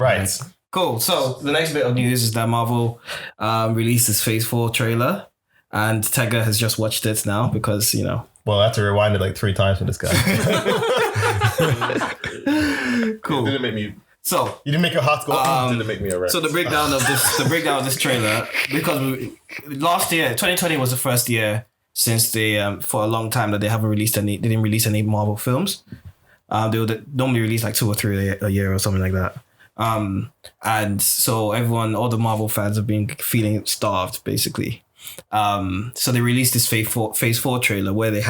Right. Cool. So the next bit of news is that Marvel released his Phase 4 trailer, and Tega has just watched it now because, you know. Well, I have to rewind it like 3 times for this guy. Cool. It didn't make me. So You didn't make your heart go. It didn't make me erect. So the breakdown of this trailer, because last year, 2020 was the first year since they for a long time that they didn't release any Marvel films. They would normally release like 2 or 3 a year or something like that. And so all the Marvel fans have been feeling starved basically. So they released this Phase 4 trailer where they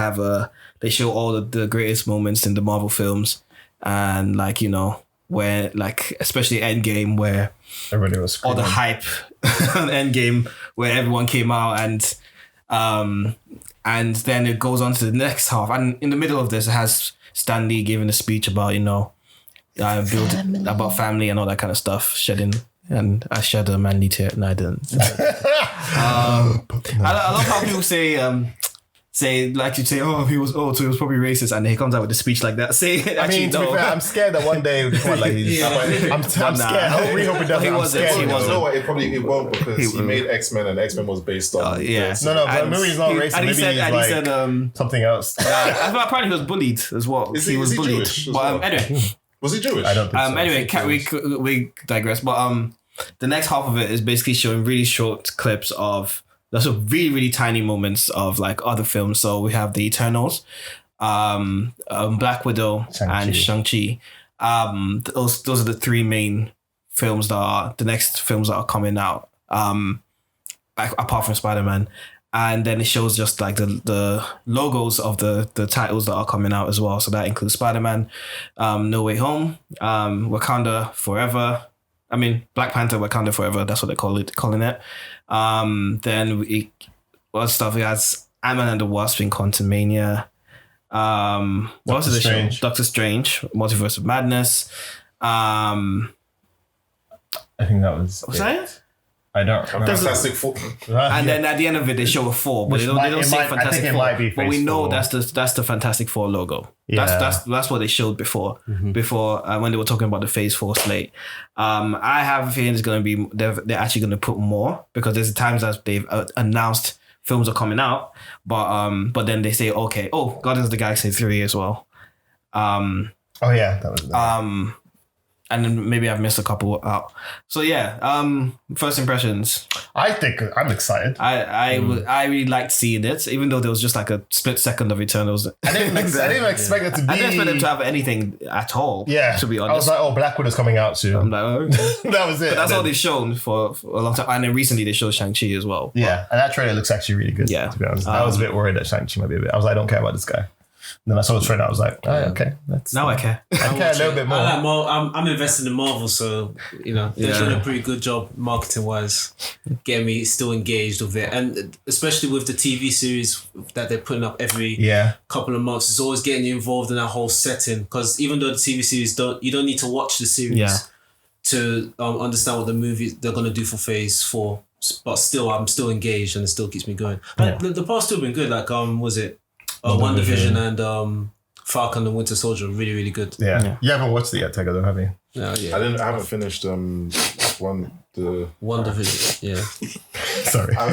show all the greatest moments in the Marvel films, and like, you know, where like especially Endgame, where Everybody was all screaming. the hype on Endgame, where everyone came out, and then it goes on to the next half, and in the middle of this it has Stan Lee giving a speech about, you know, about family and all that kind of stuff, and I shed a manly tear. No, I didn't. I love how people say like you say, oh, he was probably racist, and he comes out with a speech like that. I mean, to be fair, I'm scared that one day I'm scared. I really hope it doesn't. I'm scared. You know what? It won't, because he made X-Men, and X-Men was based on. Yeah. No, but maybe he's not racist. And he Maybe said, he's like something else. apparently he was bullied as well. Is he was bullied. Jewish as But well? anyway. Was he Jewish? I don't think so. Anyway, we digress. But the next half of it is basically showing really short clips of those are really, really tiny moments of like other films. So we have the Eternals, Black Widow, and Shang-Chi. Those are the 3 main films that are the next films that are coming out. Apart from Spider-Man. And then it shows just like the logos of the titles that are coming out as well. So that includes Spider-Man, No Way Home, Wakanda Forever. I mean, Black Panther, Wakanda Forever. That's what they're calling it. Then what stuff? It has Ant-Man and the Wasp in Quantumania. What else is the show? Doctor Strange, Multiverse of Madness. I think that was. What's that? I don't. Fantastic Four. And then at the end of it, they show a 4, but they don't say Fantastic Four. Might be but we know 4. that's the Fantastic Four logo. Yeah. That's what they showed before when they were talking about the Phase 4 slate. I have a feeling it's going to be they're actually going to put more, because there's times that they've announced films are coming out, but then they say, okay, Guardians of the Galaxy 3 as well. Oh yeah, that was. And then maybe I've missed a couple out. So yeah, first impressions. I think I'm excited. I really liked seeing it, even though there was just like a split second of Eternals. I didn't expect it to be. I didn't expect them to have anything at all. Yeah, to be honest. I was like, oh, Black Widow's coming out soon. I'm like, oh, okay. That was it. But that's all they've shown for a long time. And then recently they showed Shang-Chi as well. Yeah, and that trailer looks actually really good. Yeah. To be honest, I was a bit worried that Shang-Chi might be a bit. I was like, I don't care about this guy. And then I saw the trailer, I was like, oh, okay. Now I care. I care a little bit more. I like I'm invested in Marvel, so you know they're doing a pretty good job marketing wise, getting me still engaged with it, and especially with the TV series that they're putting up every couple of months, it's always getting you involved in that whole setting. Because even though the TV series you don't need to watch the series to understand what the movie they're gonna do for Phase 4, but still I'm still engaged and it still keeps me going. But the past 2 have been good. Like was it? WandaVision and Falcon and Winter Soldier, really, really good. Yeah. You haven't watched it yet, Tego, though, have you? No, yeah. I haven't finished WandaVision. Yeah. Sorry. I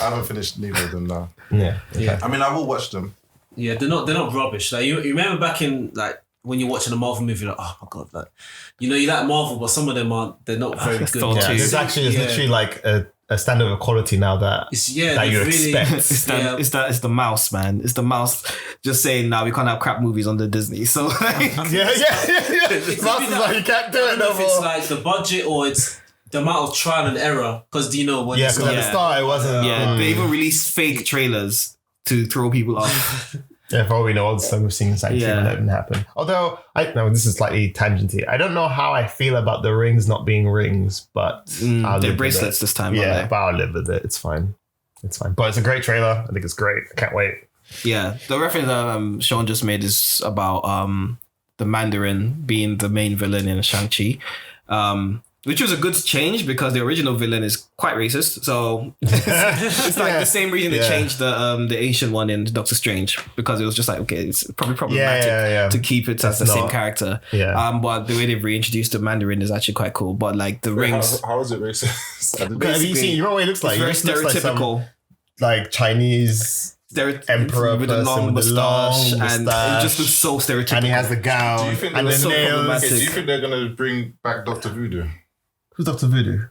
haven't finished neither of them now. Yeah. Okay. Yeah. I mean, I will watch them. Yeah, they're not rubbish. Like you remember back in like when you're watching a Marvel movie, like, oh my god, like you like Marvel, but some of them they're not very good. Yeah, there's literally like a standard of quality now that you expect. It's the mouse, man. It's the mouse just saying, now we can't have crap movies on the Disney. So like, Mouse is like, you can't do it no more. It's like the budget or it's the amount of trial and error. Because do you know when? Yeah, because at the start it wasn't. They even released fake trailers to throw people off. Yeah, for all we know, all the stuff we've seen in Shang-Chi that didn't happen. Although, this is slightly tangenty. I don't know how I feel about the rings not being rings, but they're bracelets this time. Yeah, but I'll live with it. It's fine. But it's a great trailer. I think it's great. I can't wait. Yeah, the reference that Sean just made is about the Mandarin being the main villain in Shang-Chi. which was a good change because the original villain is quite racist. So it's like the same reason they changed the ancient one in Doctor Strange, because it was just like, okay, it's probably problematic to keep it as the same character. Yeah. But the way they've reintroduced the Mandarin is actually quite cool. But like the rings, how is it racist? Have you seen? You know what it looks like? It's very stereotypical, like Chinese emperor with a long mustache, and it just looks so stereotypical. And he has the gown and the nails. Do you think they're gonna bring back Dr. Voodoo? Who's Dr. Voodoo?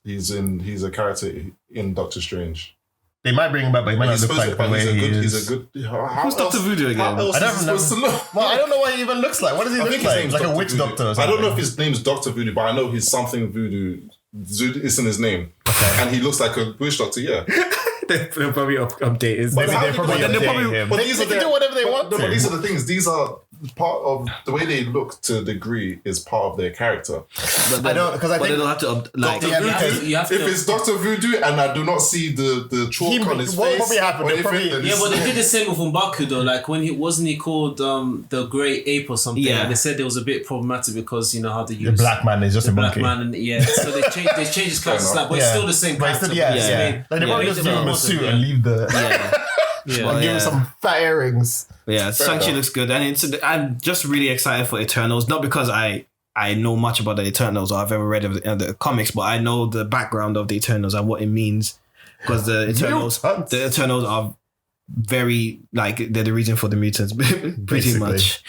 He's a character in Doctor Strange. They might bring him back, but he might not look like the way he is. He's a good. Who's Dr. Voodoo again? How else I don't is he supposed to look? Well, I don't know what he even looks like. What does he look like? Like a witch doctor or something. I don't know if his name's Dr. Voodoo, but I know he's something Voodoo. Voodoo is in his name. Okay. And he looks like a witch doctor, yeah. They'll probably update his name. Maybe they'll probably update him. They can do whatever they want to. But these are the things. These are part of the way they look, to a degree, is part of their character. I don't, because I think they don't have to like. You have to, if it's Dr. Voodoo and I do not see the chalk on his face, what probably happened? but they did the same with M'Baku though. Like when wasn't he called the Great Ape or something? Yeah. And they said it was a bit problematic because you know how they use the black man is just a black monkey. man, and so they changed his character slightly, but it's still the same character. Like they probably just give him a suit and leave the. Give him some fat earrings. Yeah, Shang-Chi looks good, and I'm just really excited for Eternals. Not because I know much about the Eternals or I've ever read of the comics, but I know the background of the Eternals and what it means. Because the Eternals are very like they're the reason for the mutants, pretty much.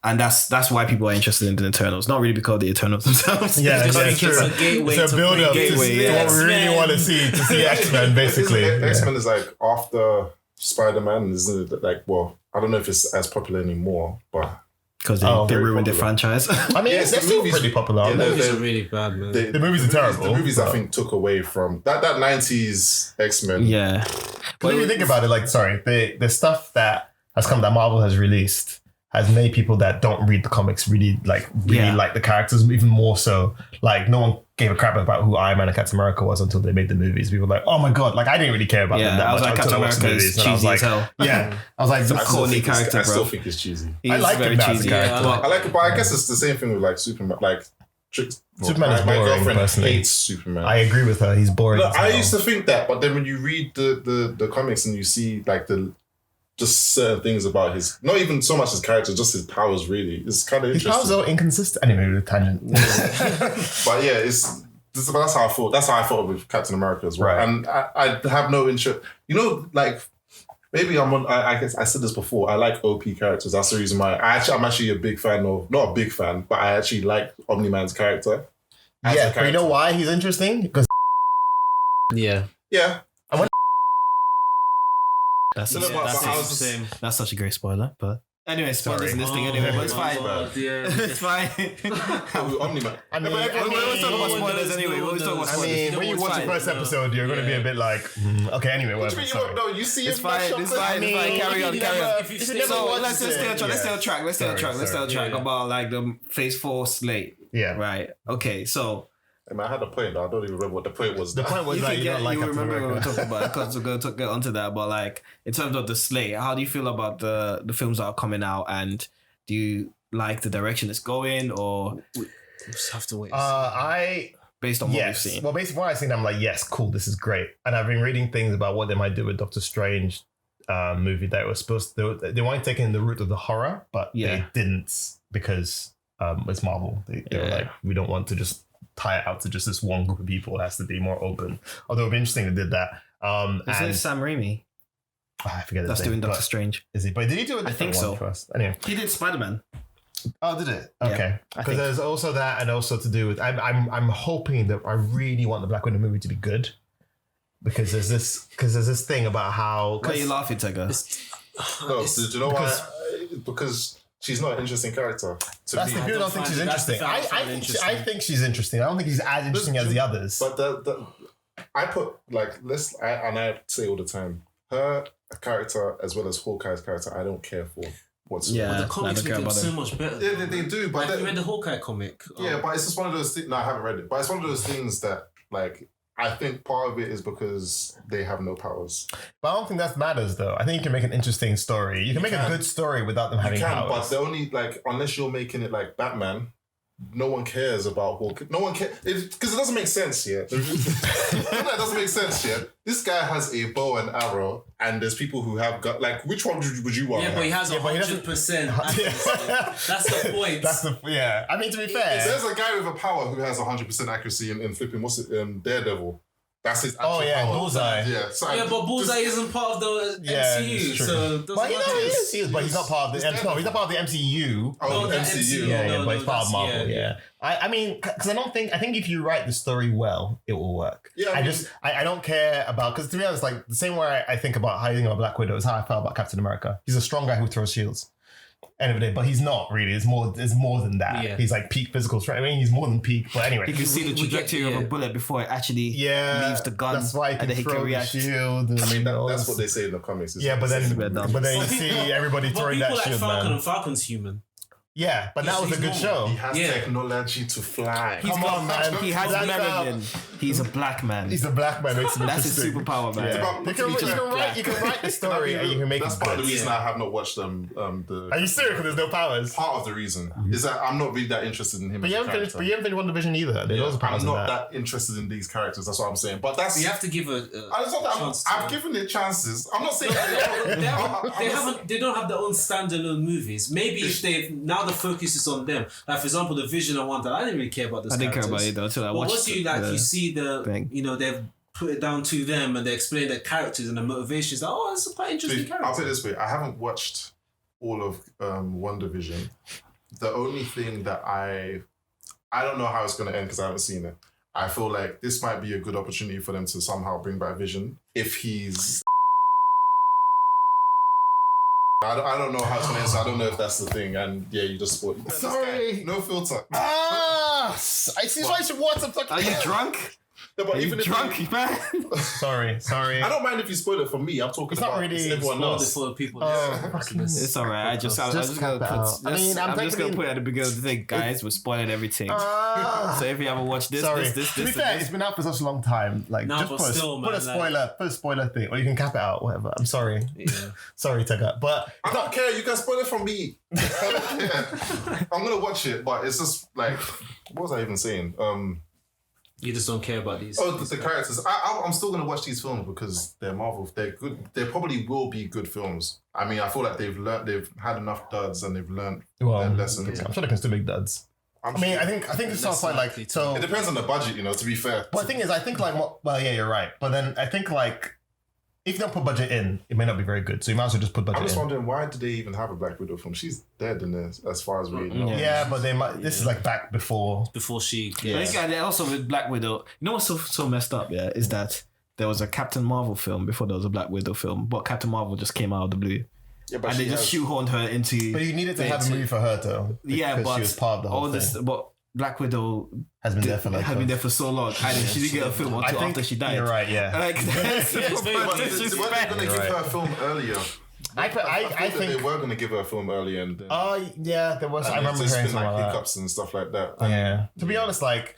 And that's why people are interested in the Eternals. Not really because of the Eternals themselves. Yeah, it's true. a gateway. It's a build up to what we really want to see X-Men, basically. X-Men is like after Spider-Man, isn't it? Like, well, I don't know if it's as popular anymore, but because they ruined the franchise. I mean, they're still pretty popular. The movies are really bad, man. The movies are terrible. The movies, I think, took away from that 90s X-Men. Yeah. But if you think about it, like, the stuff that has come that Marvel has released has made people that don't read the comics really like the characters even more so. Like, no one gave a crap about who Iron Man and Captain America was until they made the movies. People were like, oh my god, like I didn't really care about them that much until I watched the movies. Cheesy and I was like, as hell. Yeah, I was like, the corny character. I still think it's cheesy. I like him as a character. I like it, but I guess it's the same thing with like Superman. Like Superman is boring. My girlfriend hates Superman. I agree with her. He's boring. Look, I used to think that, but then when you read the comics and you see like just certain things about his, not even so much his character, just his powers. Really, it's kind of interesting. His powers are inconsistent. Anyway, with tangent. But yeah, that's how I thought. That's how I thought with Captain America as well. Right. And I have no interest. You know, like maybe I guess I said this before. I like OP characters. That's the reason why I'm actually a big fan of. Not a big fan, but I actually like Omni-Man's character. Yeah, but you know why he's interesting? Because yeah. That's such a great spoiler, but anyway, spoilers in this thing anyway, but it's fine. It's fine. Omni-Man. I mean, we're always talking about spoilers anyway. We're always talking about spoilers. I mean, when you watch the first episode, you're going to be a bit like, okay, anyway, whatever. No, you see it's fine. It's fine. Carry on. So let's stay on track about like the Phase 4 slate. Yeah. Right. Okay. So. I had a point. I don't even remember what the point was. The point was like, you remember when we were talking about it, because we're going to get onto that. But like, in terms of the slate, how do you feel about the films that are coming out, and do you like the direction it's going, or we just have to wait? Based on what we've seen. Well, based on what I've seen, I'm like, yes, cool, this is great. And I've been reading things about what they might do with Doctor Strange movie that was supposed to. They weren't taking the route of the horror, but they didn't because it's Marvel. They were like, we don't want to just tie it out to just this one group of people. It has to be more open. Although it'd be interesting they did that. Isn't it Sam Raimi? I forget that's doing Doctor Strange. Is he? But did he do it? I think so. First? Anyway, he did Spider-Man. Oh, did it? Okay. Because there's also that, and also to do with I'm hoping that I really want the Black Widow movie to be good, because there's this thing about how. Why are you laughing, Tega? No, do you know why? Because she's not an interesting character. That's the people don't think she's interesting. I think she's interesting. I don't think she's as interesting as the others. But I put like I say all the time, her character as well as Hawkeye's character, I don't care for whatsoever. Yeah, the comics make it so much better. Yeah, they do. But have you read the Hawkeye comic? Yeah, but it's just one of those things. No, I haven't read it. But it's one of those things that like. I think part of it is because they have no powers. But I don't think that matters, though. I think you can make an interesting story. You can make a good story without them having powers. But the only, like, unless you're making it like Batman, no one cares about Hawkeye. No one cares because it doesn't make sense yet. It doesn't make sense yet. This guy has a bow and arrow, and there's people who have got like. Which one would you want? Yeah, but he has 100%. That's the point. I mean, to be fair, there's a guy with a power who has 100% accuracy in flipping. What's it? Daredevil. That's his actual power. Bullseye. Yeah, but Bullseye isn't part of the MCU, so but he's not part of the MCU. No, he's not part of the MCU. Oh, the MCU. Yeah, but he's part of Marvel. Yeah. I mean, because I think if you write the story well, it will work. Yeah, I don't care about, because to be honest, like the same way I think about how you think about Black Widow is how I felt about Captain America. He's a strong guy who throws shields. End of the day, but he's not really. It's more than that. Yeah. He's like peak physical strength. I mean, he's more than peak. But anyway, you can see the trajectory of a bullet before it actually leaves the gun. That's why he can throw the shield. That's what they say in the comics. But then you see everybody throwing that shield. Falcon and Falcon's human. Yeah, but that was a good show. He has technology to fly. Come on, man. He has melanin. He's a black man. He's a black man. Makes him That's his superpower, man. Yeah. You can write the story and you can make it. That's part of the reason I have not watched them. Are you serious? Because there's no powers. Part of the reason is that I'm not really that interested in him. But you haven't finished WandaVision either. I'm not that interested in these characters. That's what I'm saying. But that's you have to give I've given it chances. I'm not saying they don't have their own standalone movies. Maybe if they now the focus is on them. Like for example, the Vision and Wanda. I didn't really care about this. I didn't care about it though until I watched. Once you see the thing. They've put it down to them and they explain their characters and the motivations. Like, it's a quite interesting character. I'll put it this way: I haven't watched all of WandaVision. The only thing that I don't know how it's going to end because I haven't seen it. I feel like this might be a good opportunity for them to somehow bring back Vision if he's. I don't know how it's going to end, so I don't know if that's the thing. And yeah, you just spoiled. Sorry. No filter. I see why I should watch them. Are you drunk? No, but even drunk, man. Sorry. I don't mind if you spoil it for me. I'm talking about everyone else. For people. It's alright. I'm just gonna put it at the beginning of the thing, guys. We're spoiling everything. So if you haven't watched this, to be fair, it's been out for such a long time. Like, just put a spoiler thing, or you can cap it out. Whatever. I'm sorry. Yeah. Sorry, Tega, but I don't care. You can spoil it from me. I don't care. I'm gonna watch it, but it's just like, what was I even saying? You just don't care about these. The characters. I'm still going to watch these films because they're Marvel. They're good. They probably will be good films. I mean, I feel like they've had enough duds and they've learned their lessons. I'm sure they can still make duds. I think it's not quite like so. It depends on the budget, to be fair. But the thing is, I think you're right. But then I think like, if you don't put budget in, it may not be very good. So you might as well just put budget in. I'm just wondering, why did they even have a Black Widow film? She's dead in this, as far as we know. Yeah, but they might. This is like back before she. Yeah. I think also with Black Widow, you know what's so messed up? Yeah, is that there was a Captain Marvel film before there was a Black Widow film, but Captain Marvel just came out of the blue. Yeah, but and they just shoehorned her into. But you needed to have a movie for her though. Yeah, but she was part of the whole thing. But Black Widow has been there for so long, and she didn't get a film until after she died. You're right, yeah. Like, they were going to give her a film earlier. I think they were going to give her a film earlier, and there was. I remember hearing some like hiccups and stuff like that. To be honest, like,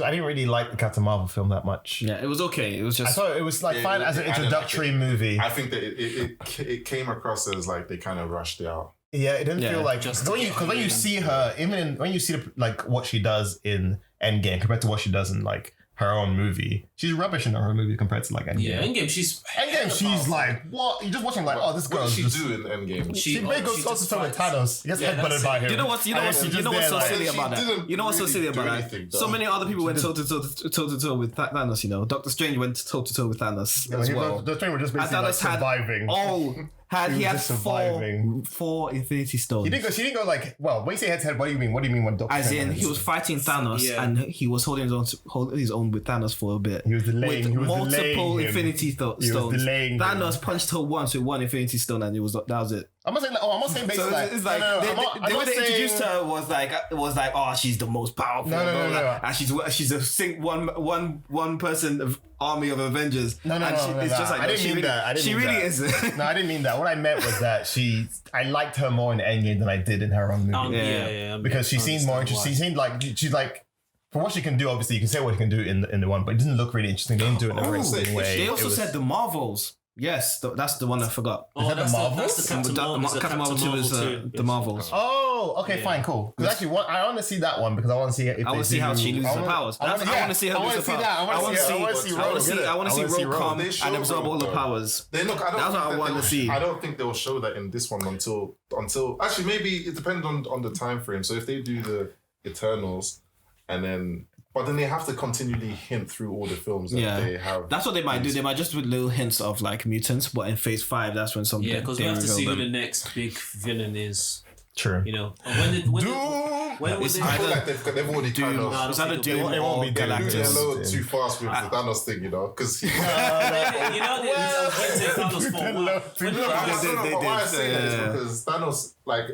I didn't really like the Captain Marvel film that much. Yeah, it was okay. It was just. I thought it was like fine as an introductory movie. I think that it came across as like they kind of rushed it out. Yeah, it didn't feel like when you see her, when you see like what she does in Endgame compared to what she does in like her own movie, she's rubbish in her own movie compared to like Endgame. Yeah, Endgame she's like what? You're just watching like this girl. What did she do in Endgame? She goes toe to toe with Thanos. Gets headbutted by him. You know what's so silly about that? You know what's so silly about that? So many other people went toe to toe with Thanos. Doctor Strange went toe to toe with Thanos as well. Doctor Strange was just basically surviving. He had four Infinity Stones. She didn't go like, well, when you say head to head, what do you mean? What do you mean when Doctor As in, he was fighting Thanos and he was holding his own with Thanos for a bit. He was delaying. With multiple Infinity Stones. Thanos punched her once with one Infinity Stone and that was it. I'm not saying basically. So it's like the way they introduced her was like, she's the most powerful. No. And she's a one person army of Avengers. It's just like I didn't mean that. She really is. No, I didn't mean that. What I meant was that I liked her more in Endgame than I did in her own movie. Yeah. Because she seemed more interesting. She seemed like she's like. For what she can do, obviously, you can say what she can do in the one, but it didn't look really interesting. They didn't do it in a very interesting way. They also said the Marvels Yes, that's the one I forgot. Is that the Marvels? That's the Captain Marvel 2 is the Marvels. Oh, okay, fine, cool. Because actually, I want to see that one because I want to see if I want to see how she loses her powers. I want to see her lose her powers. I want to see Rogue come and absorb all the powers. That's what I want to see. I don't think they'll show that in this one until actually maybe it depends on the time frame. So if they do the Eternals and then. But then they have to continually hint through all the films that they have. That's what they might do. They might just do little hints of like mutants, but in Phase 5, that's when something. Yeah, because we have to see who the next big villain is. True. You know, I feel like they've already kind of. It's either Doom it won't be Galactus. They're a little too fast with the Thanos thing, you know, because you know, Thanos for what? Why I say that is because Thanos, like.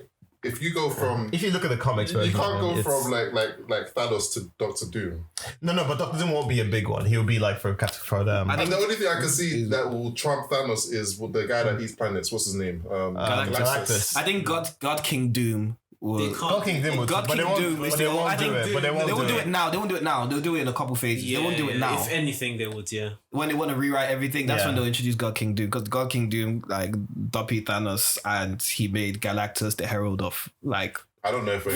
If you go from, if you look at the comics version, you can't go from like Thanos to Doctor Doom. No, but Doctor Doom won't be a big one. He'll be like for them. And the only thing I can see that will trump Thanos is with the guy that eats planets. What's his name? Galactus. I think God King Doom. God King Doom will, but they won't do it. They won't do it now. They won't do it now. They'll do it in a couple phases. Yeah, they won't do it now. If anything, they would. Yeah. When they want to rewrite everything, that's when they'll introduce God King Doom, because God King Doom like dumped Thanos and he made Galactus the herald of like. I don't know if I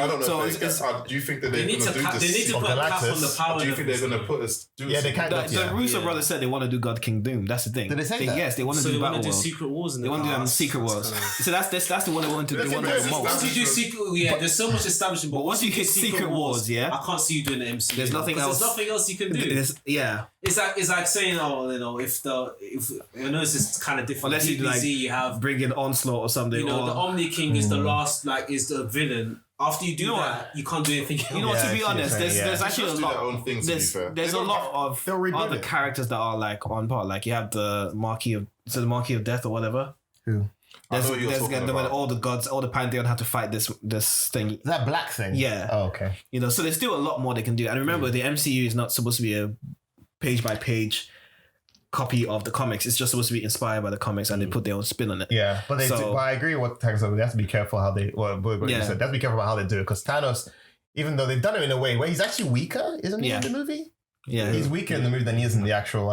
don't know. Do you think that they're going to do this? They need to put a cap on the power. Do you think they're going to put us? Yeah, they can't. The Russo brothers said they want to do God King Doom. That's the thing. Did they say that? Yes, they want to do Battle World. Secret Wars. They want to do Secret Wars. So that's the one they want to do. Once you do Secret, there's so much establishment. But once you hit Secret Wars, I can't see you doing the MCU. There's nothing else. There's nothing else you can do. Yeah. It's like saying, if I know it's just kind of different. Unless you have bring in Onslaught or something. You know, the Omni King is the last, is the villain. After you do that, you can't do anything else. You know, to be honest, there's actually a lot. There's a lot of other characters that are like on par. Like you have the Marquis of Death or whatever. Who? There's when all the gods, all the pantheon have to fight this thing. Is that black thing? Yeah. Oh, okay. You know, so there's still a lot more they can do. And remember, the MCU is not supposed to be a page by page copy of the comics. It's just supposed to be inspired by the comics, and they put their own spin on it. Yeah, but but I agree with what Thanos said. They have to be careful how they. You said. They have to be careful about how they do it, because Thanos, even though they've done it in a way where he's actually weaker, isn't he in the movie? Yeah, he's weaker in the movie than he is in the actual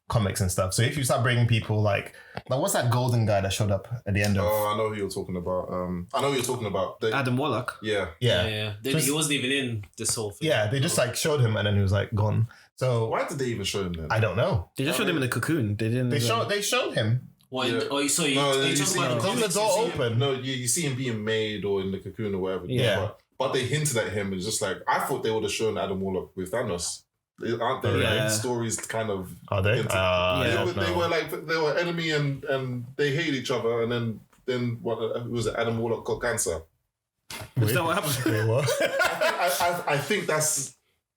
comics and stuff. So if you start bringing people like what's that golden guy that showed up at the end of? Oh, I know who you're talking about. Adam Warlock. Yeah. He wasn't even in this whole thing. Yeah, they just showed him and then he was gone. So why did they even show him then? I don't know. They just showed him in the cocoon. They didn't. They showed him. What? Yeah. You talking about the door open? No, you see him being made or in the cocoon or whatever. Yeah. But they hinted at him. It's just I thought they would have shown Adam Warlock with Thanos. Aren't there stories kind of? Are they? They were enemy and they hate each other, and then what was it? Adam Warlock got cancer. Is that what happened? I think that's.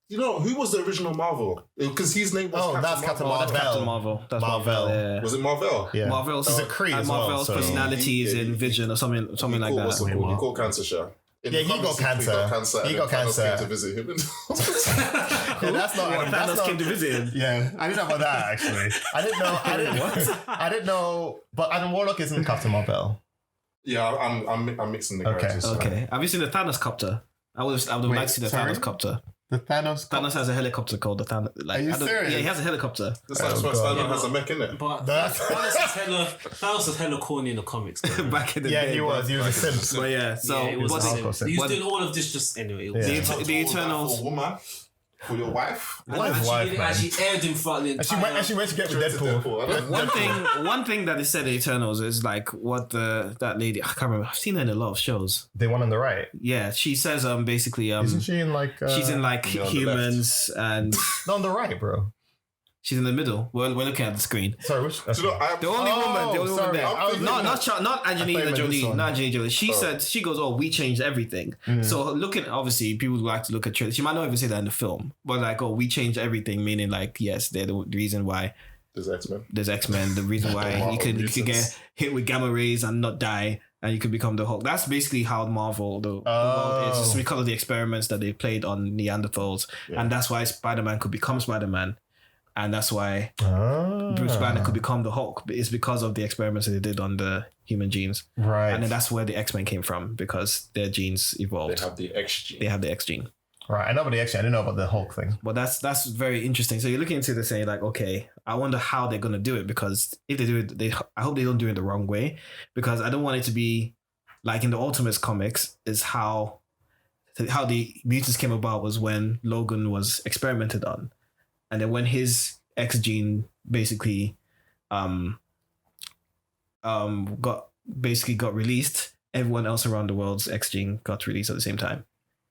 You know, who was the original Marvel? Because his name was Captain Marvel. That's Captain Marvel. That's Marvel. Yeah. Was it Marvel? Yeah. Marvel's a Kree as well. Marvel's personality is in Vision or something like that. He caught cancer, Sha. He got cancer. He got cancer. Came to visit him. That's not. Thanos came to visit him. Yeah, I didn't know about that actually. I didn't know. I didn't know. But Adam Warlock isn't Captain Marvel. Yeah, I'm mixing the characters. Okay. Have you seen the Thanos copter? I would have liked to see the Thanos copter. The Thanos has a helicopter called the Thanos. Are you serious? Yeah, he has a helicopter. That's Thanos has a mech in it. But Thanos was hella corny in the comics. Back in the day. He was a simp. But yeah, so he was doing all of this just anyway. The Eternals. Woman. For your wife? Actually aired in front of the and she went to get with Deadpool. One thing that they said in Eternals is what that lady, I can't remember, I've seen her in a lot of shows. The one on the right? Yeah, she says basically isn't she in she's in Humans and no, on the right, bro. She's in the middle. We're looking at the screen. Sorry, which? The only woman there. Not Angelina Jolie. Not Angelina Jolie. She said, she goes, we changed everything. So obviously people like to look at trailers. She might not even say that in the film, but we changed everything, meaning yes, they're the reason why there's X-Men. The reason why you could get hit with gamma rays and not die, and you could become the Hulk. That's basically how Marvel the world is. Just because of the experiments that they played on Neanderthals, and that's why Spider-Man could become Spider-Man. And that's why Bruce Banner could become the Hulk. It's because of the experiments that they did on the human genes. Right. And then that's where the X-Men came from, because their genes evolved. They have the X gene. They have the X gene. Right, I know about the X-Gene. I didn't know about the Hulk thing. But that's very interesting. So you're looking into this saying like, okay, I wonder how they're gonna do it, because if they do it, I hope they don't do it the wrong way, because I don't want it to be like in the Ultimates comics is how the mutants came about was when Logan was experimented on, and then when his X gene basically got released, everyone else around the world's X gene got released at the same time.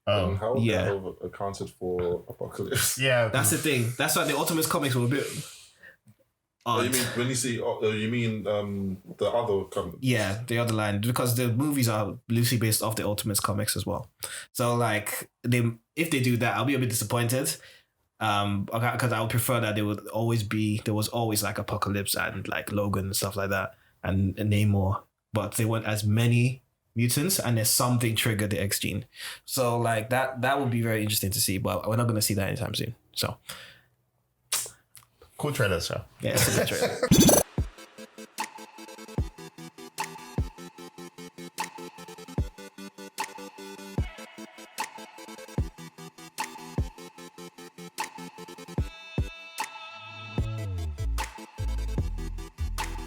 Oh, how would that have accounted for Apocalypse? Yeah, that's the thing. That's why the Ultimates comics were a bit. Oh, you mean when you see? You mean the other comics? Yeah, the other line, because the movies are loosely based off the Ultimates comics as well. So like if they do that, I'll be a bit disappointed. Because I would prefer that there was always like Apocalypse and like Logan and stuff like that and Namor, but they weren't as many mutants, and there's something triggered the X gene. So like that would be very interesting to see, but we're not going to see that anytime soon. So cool trailer, so yeah, it's a good trailer.